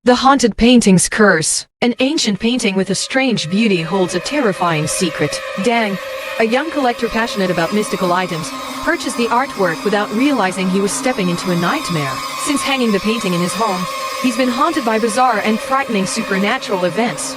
The Haunted Painting's Curse. An ancient painting with a strange beauty holds a terrifying secret. Dang, a young collector passionate about mystical items, purchased the artwork without realizing he was stepping into a nightmare. Since hanging the painting in his home, he's been haunted by bizarre and frightening supernatural events.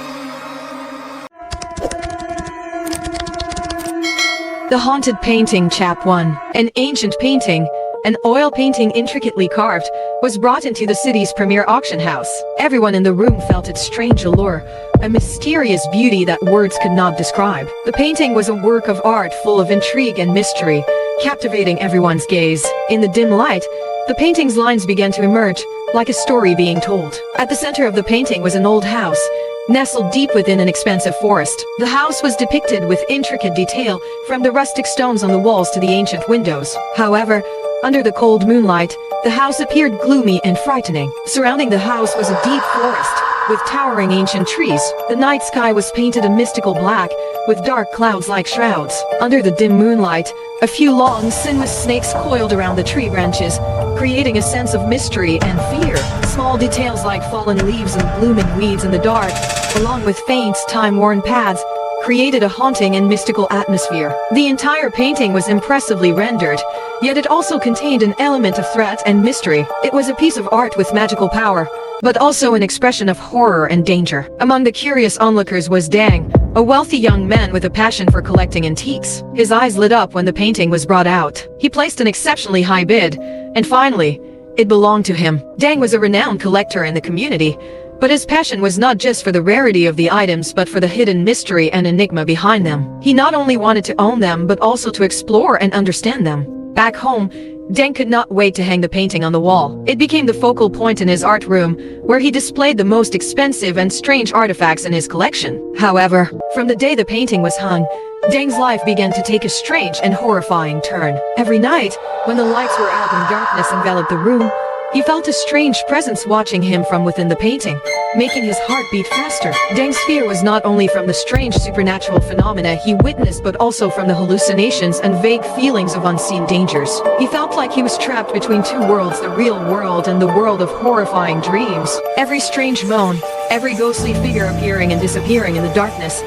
The Haunted Painting. Chap 1. An ancient painting, an oil painting intricately carved, was brought into the city's premier auction house. Everyone in the room felt its strange allure, a mysterious beauty that words could not describe. The painting was a work of art full of intrigue and mystery, captivating everyone's gaze. In the dim light, the painting's lines began to emerge, like a story being told. At the center of the painting was an old house, nestled deep within an expansive forest. The house was depicted with intricate detail, from the rustic stones on the walls to the ancient windows. However, under the cold moonlight, the house appeared gloomy and frightening. Surrounding the house was a deep forest, with towering ancient trees. The night sky was painted a mystical black, with dark clouds like shrouds. Under the dim moonlight, a few long, sinuous snakes coiled around the tree branches, creating a sense of mystery and fear. Small details like fallen leaves and blooming weeds in the dark, along with faint, time-worn paths, created a haunting and mystical atmosphere. The entire painting was impressively rendered, yet it also contained an element of threat and mystery. It was a piece of art with magical power, but also an expression of horror and danger. Among the curious onlookers was Dang, a wealthy young man with a passion for collecting antiques. His eyes lit up when the painting was brought out. He placed an exceptionally high bid, and finally, it belonged to him. Dang was a renowned collector in the community, but his passion was not just for the rarity of the items but for the hidden mystery and enigma behind them. He not only wanted to own them but also to explore and understand them. Back home, Deng could not wait to hang the painting on the wall. It became the focal point in his art room, where he displayed the most expensive and strange artifacts in his collection. However, from the day the painting was hung, Deng's life began to take a strange and horrifying turn. Every night, when the lights were out and darkness enveloped the room, he felt a strange presence watching him from within the painting, making his heart beat faster. Deng's fear was not only from the strange supernatural phenomena he witnessed but also from the hallucinations and vague feelings of unseen dangers. He felt like he was trapped between two worlds, the real world and the world of horrifying dreams. Every strange moan, every ghostly figure appearing and disappearing in the darkness,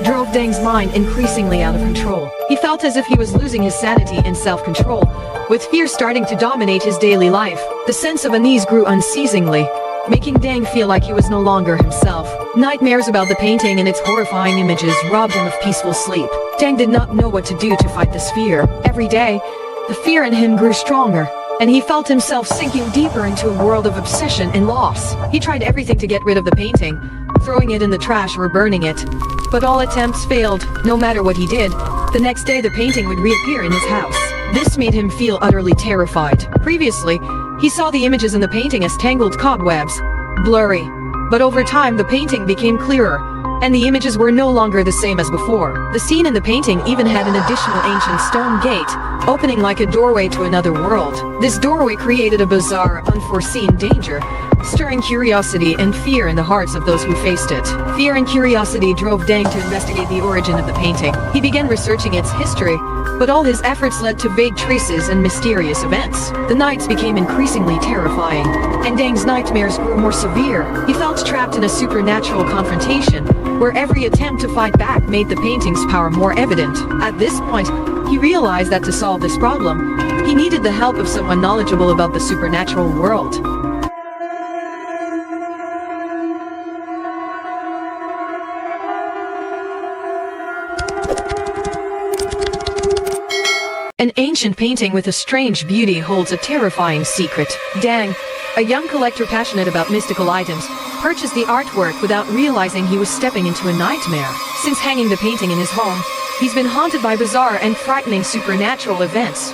drove Deng's mind increasingly out of control. He felt as if he was losing his sanity and self-control, with fear starting to dominate his daily life. The sense of unease grew unceasingly, making Deng feel like he was no longer himself. Nightmares about the painting and its horrifying images robbed him of peaceful sleep. Deng did not know what to do to fight this fear. Every day, the fear in him grew stronger, and he felt himself sinking deeper into a world of obsession and loss. He tried everything to get rid of the painting, throwing it in the trash or burning it, but all attempts failed. No matter what he did, the next day the painting would reappear in his house. This made him feel utterly terrified. Previously, he saw the images in the painting as tangled cobwebs, blurry. But over time the painting became clearer, and the images were no longer the same as before. The scene in the painting even had an additional ancient stone gate, opening like a doorway to another world. This doorway created a bizarre, unforeseen danger, stirring curiosity and fear in the hearts of those who faced it. Fear and curiosity drove Deng to investigate the origin of the painting. He began researching its history, but all his efforts led to vague traces and mysterious events. The nights became increasingly terrifying, and Deng's nightmares grew more severe. He felt trapped in a supernatural confrontation, where every attempt to fight back made the painting's power more evident. At this point, he realized that to solve this problem, he needed the help of someone knowledgeable about the supernatural world. An ancient painting with a strange beauty holds a terrifying secret. Dang, a young collector passionate about mystical items, purchased the artwork without realizing he was stepping into a nightmare. Since hanging the painting in his home, he's been haunted by bizarre and frightening supernatural events.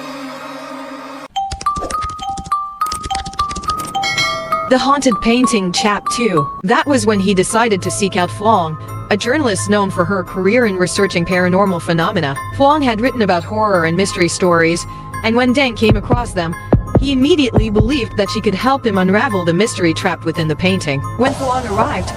The Haunted Painting. Chap 2. That was when he decided to seek out Phuong, a journalist known for her career in researching paranormal phenomena. Phuong had written about horror and mystery stories, and when Deng came across them, He immediately believed that she could help him unravel the mystery trapped within the painting. When Phuong arrived,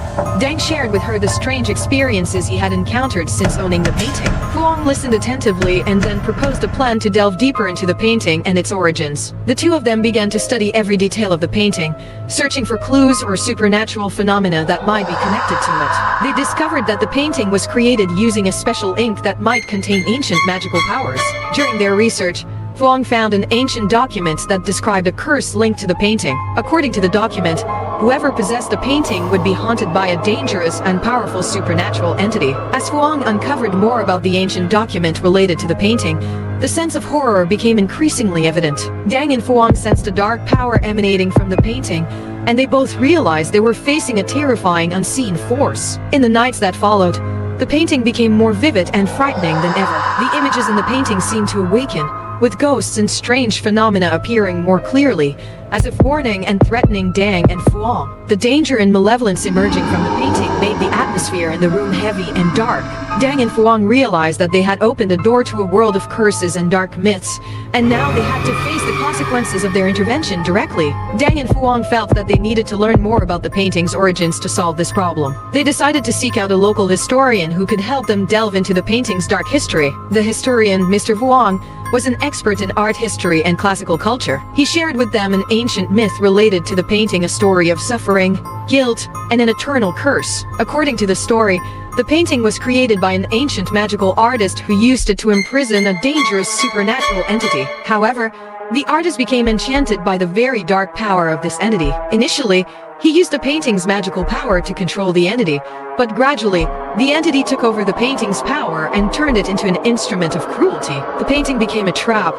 Deng shared with her the strange experiences he had encountered since owning the painting. Phuong listened attentively and then proposed a plan to delve deeper into the painting and its origins. The two of them began to study every detail of the painting, searching for clues or supernatural phenomena that might be connected to it. They discovered that the painting was created using a special ink that might contain ancient magical powers. During their research, Phuong found an ancient document that described a curse linked to the painting. According to the document, whoever possessed the painting would be haunted by a dangerous and powerful supernatural entity. As Phuong uncovered more about the ancient document related to the painting, the sense of horror became increasingly evident. Deng and Phuong sensed a dark power emanating from the painting, and they both realized they were facing a terrifying unseen force. In the nights that followed, the painting became more vivid and frightening than ever. The images in the painting seemed to awaken, with ghosts and strange phenomena appearing more clearly, as if warning and threatening Deng and Phuong. The danger and malevolence emerging from the painting made the atmosphere in the room heavy and dark. Deng and Phuong realized that they had opened a door to a world of curses and dark myths, and now they had to face the consequences of their intervention directly. Deng and Phuong felt that they needed to learn more about the painting's origins to solve this problem. They decided to seek out a local historian who could help them delve into the painting's dark history. The historian, Mr. Phuong, was an expert in art history and classical culture. He shared with them an ancient myth related to the painting, a story of suffering, guilt, and an eternal curse. According to the story, the painting was created by an ancient magical artist who used it to imprison a dangerous supernatural entity. However, the artist became enchanted by the very dark power of this entity. Initially, he used the painting's magical power to control the entity, but gradually, the entity took over the painting's power and turned it into an instrument of cruelty. The painting became a trap,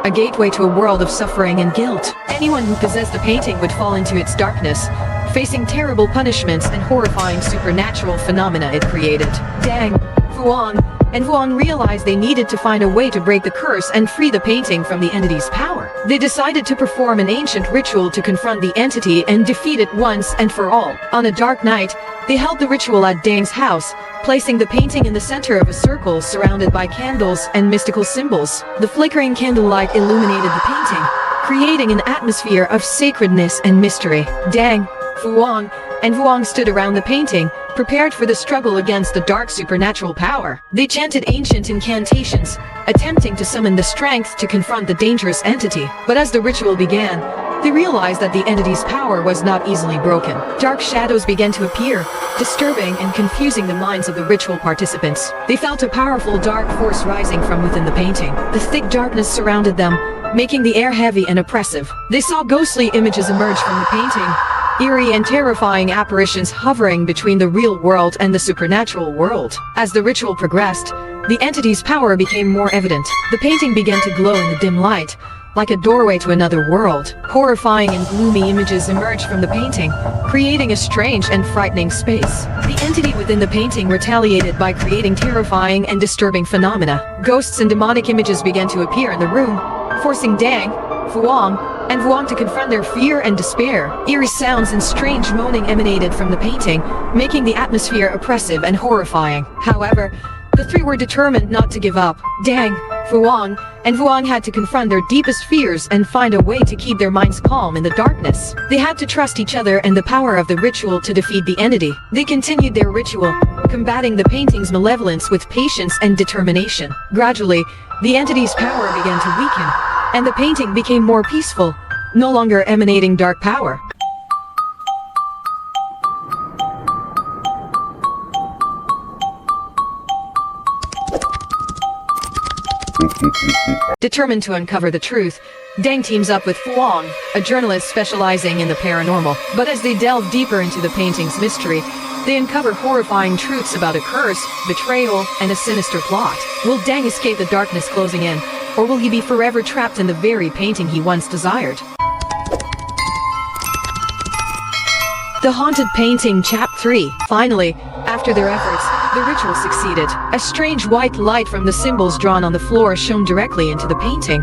a gateway to a world of suffering and guilt. Anyone who possessed the painting would fall into its darkness, facing terrible punishments and horrifying supernatural phenomena it created. Deng, Phuong realized they needed to find a way to break the curse and free the painting from the entity's power. They decided to perform an ancient ritual to confront the entity and defeat it once and for all. On a dark night, they held the ritual at Deng's house, placing the painting in the center of a circle surrounded by candles and mystical symbols. The flickering candlelight illuminated the painting, creating an atmosphere of sacredness and mystery. Deng, Phuong stood around the painting, prepared for the struggle against the dark supernatural power. They chanted ancient incantations, attempting to summon the strength to confront the dangerous entity. But as the ritual began, they realized that the entity's power was not easily broken. Dark shadows began to appear, disturbing and confusing the minds of the ritual participants. They felt a powerful dark force rising from within the painting. The thick darkness surrounded them, making the air heavy and oppressive. They saw ghostly images emerge from the painting, eerie and terrifying apparitions hovering between the real world and the supernatural world. As the ritual progressed, the entity's power became more evident. The painting began to glow in the dim light, like a doorway to another world. Horrifying and gloomy images emerged from the painting, creating a strange and frightening space. The entity within the painting retaliated by creating terrifying and disturbing phenomena. Ghosts and demonic images began to appear in the room, forcing Deng, Phuong to confront their fear and despair. Eerie sounds and strange moaning emanated from the painting, making the atmosphere oppressive and horrifying. However, the three were determined not to give up. Deng, Phuong had to confront their deepest fears and find a way to keep their minds calm in the darkness. They had to trust each other and the power of the ritual to defeat the entity. They continued their ritual, combating the painting's malevolence with patience and determination. Gradually, the entity's power began to weaken, and the painting became more peaceful, no longer emanating dark power. Determined to uncover the truth, Deng teams up with Phuong, a journalist specializing in the paranormal. But as they delve deeper into the painting's mystery, they uncover horrifying truths about a curse, betrayal, and a sinister plot. Will Deng escape the darkness closing in, or will he be forever trapped in the very painting he once desired? The Haunted Painting, Chapter 3. Finally, after their efforts, the ritual succeeded. A strange white light from the symbols drawn on the floor shone directly into the painting,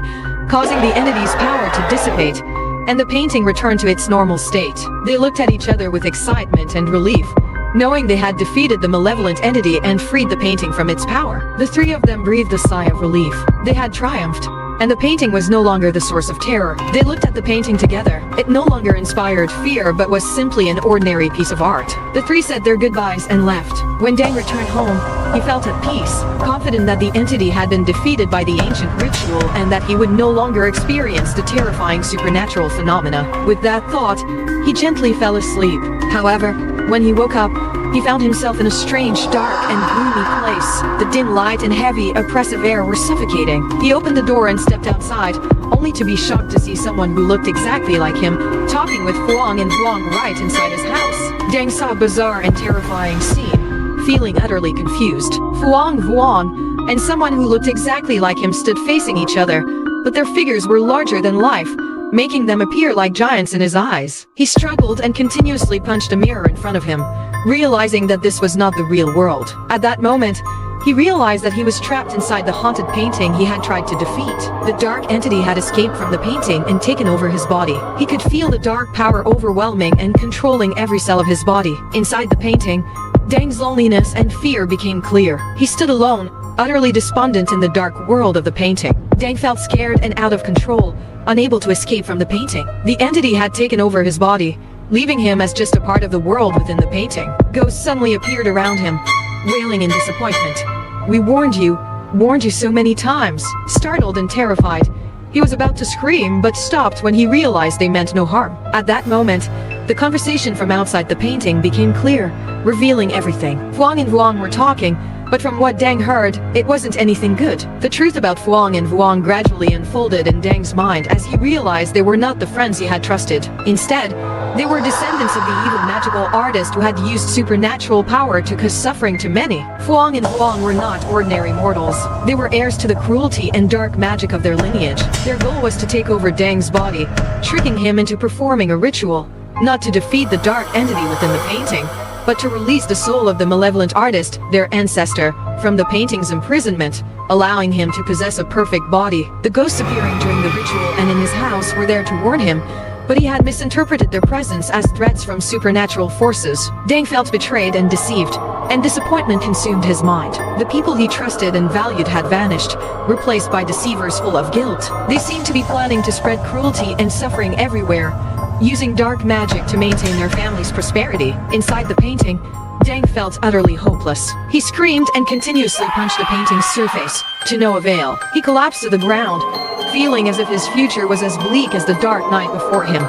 causing the entity's power to dissipate, and the painting returned to its normal state. They looked at each other with excitement and relief, knowing they had defeated the malevolent entity and freed the painting from its power. The three of them breathed a sigh of relief. They had triumphed, and the painting was no longer the source of terror. They looked at the painting together. It no longer inspired fear but was simply an ordinary piece of art. The three said their goodbyes and left. When Dang returned home, he felt at peace, confident that the entity had been defeated by the ancient ritual and that he would no longer experience the terrifying supernatural phenomena. With that thought, he gently fell asleep. However, when he woke up, he found himself in a strange, dark, and gloomy place. The dim light and heavy, oppressive air were suffocating. He opened the door and stepped outside, only to be shocked to see someone who looked exactly like him, talking with Phuong and Phuong right inside his house. Dang saw a bizarre and terrifying scene, feeling utterly confused. Phuong, and someone who looked exactly like him stood facing each other, but their figures were larger than life, making them appear like giants in his eyes. He struggled and continuously punched a mirror in front of him, realizing that this was not the real world. At that moment, he realized that he was trapped inside the haunted painting he had tried to defeat. The dark entity had escaped from the painting and taken over his body. He could feel the dark power overwhelming and controlling every cell of his body. Inside the painting, Dang's loneliness and fear became clear. He stood alone, utterly despondent in the dark world of the painting. Dang felt scared and out of control, unable to escape from the painting. The entity had taken over his body, leaving him as just a part of the world within the painting. Ghosts suddenly appeared around him, wailing in disappointment. "We warned you so many times." Startled and terrified, he was about to scream but stopped when he realized they meant no harm. At that moment, the conversation from outside the painting became clear, revealing everything. Phuong and Phuong were talking, but from what Dang heard, it wasn't anything good. The truth about Phuong and Phuong gradually unfolded in Dang's mind as he realized they were not the friends he had trusted. Instead, they were descendants of the evil magical artist who had used supernatural power to cause suffering to many. Phuong and Phuong were not ordinary mortals. They were heirs to the cruelty and dark magic of their lineage. Their goal was to take over Dang's body, tricking him into performing a ritual, not to defeat the dark entity within the painting, but to release the soul of the malevolent artist, their ancestor, from the painting's imprisonment, allowing him to possess a perfect body. The ghosts appearing during the ritual and in his house were there to warn him, but he had misinterpreted their presence as threats from supernatural forces. Dang felt betrayed and deceived, and disappointment consumed his mind. The people he trusted and valued had vanished, replaced by deceivers full of guilt. They seemed to be planning to spread cruelty and suffering everywhere, using dark magic to maintain their family's prosperity. Inside the painting, Dang felt utterly hopeless. He screamed and continuously punched the painting's surface, to no avail. He collapsed to the ground, feeling as if his future was as bleak as the dark night before him.